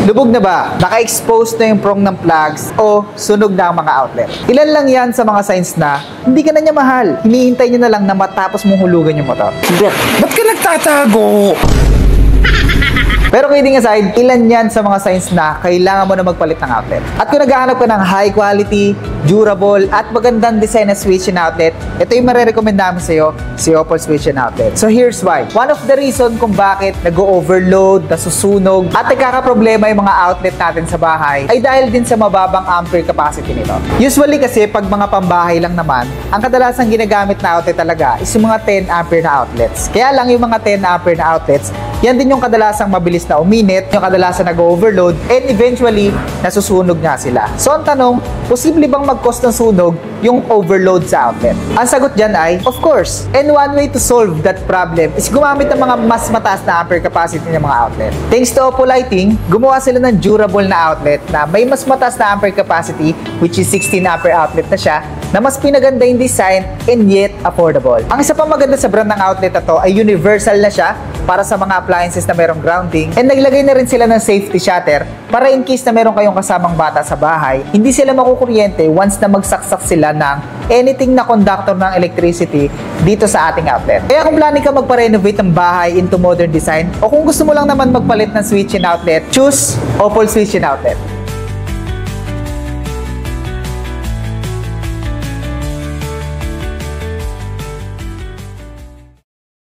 Lubog na ba? Naka-expose na yung prong ng plugs o sunog na ang mga outlet? Ilan lang yan sa mga signs na hindi ka na niya mahal. Hinihintay niya na lang na matapos mong hulugan yung motor. Ba't ka nagtatago? Pero kidding aside, ilan yan sa mga signs na kailangan mo na magpalit ng outlet. At kung naghahanap ka ng high quality, durable, at magandang design na switch and outlet, ito yung marirecommend namin sa'yo, si Opal Switch and Outlet. So here's why. One of the reason kung bakit nag-overload, nasusunog, at nagkakaproblema yung mga outlet natin sa bahay ay dahil din sa mababang ampere capacity nito. Usually kasi pag mga pambahay lang naman, ang kadalasang ginagamit na outlet talaga is yung mga 10 ampere na outlets. Kaya lang yung mga 10 ampere na outlets, yan din yung kadalasang mabilis na uminit, yung kadalasan nag-overload, and eventually, nasusunog nga sila. So ang tanong, posible bang mag-cause ng sunog yung overload sa outlet? Ang sagot dyan ay, of course. And one way to solve that problem is gumamit ng mga mas mataas na ampere capacity ng mga outlet. Thanks to Oppo Lighting, gumawa sila ng durable na outlet na may mas mataas na ampere capacity, which is 16 ampere outlet na siya, na mas pinaganda yung design and yet affordable. Ang isa pang maganda sa brand ng outlet na to ay universal na siya para sa mga appliances na merong grounding, and naglagay na rin sila ng safety shutter para in case na meron kayong kasamang bata sa bahay, hindi sila makukuryente once na magsaksak sila ng anything na conductor ng electricity dito sa ating outlet. Kaya kung planning ka magpa-renovate ng bahay into modern design, o kung gusto mo lang naman magpalit ng switch and outlet, choose Opal Switch and Outlet.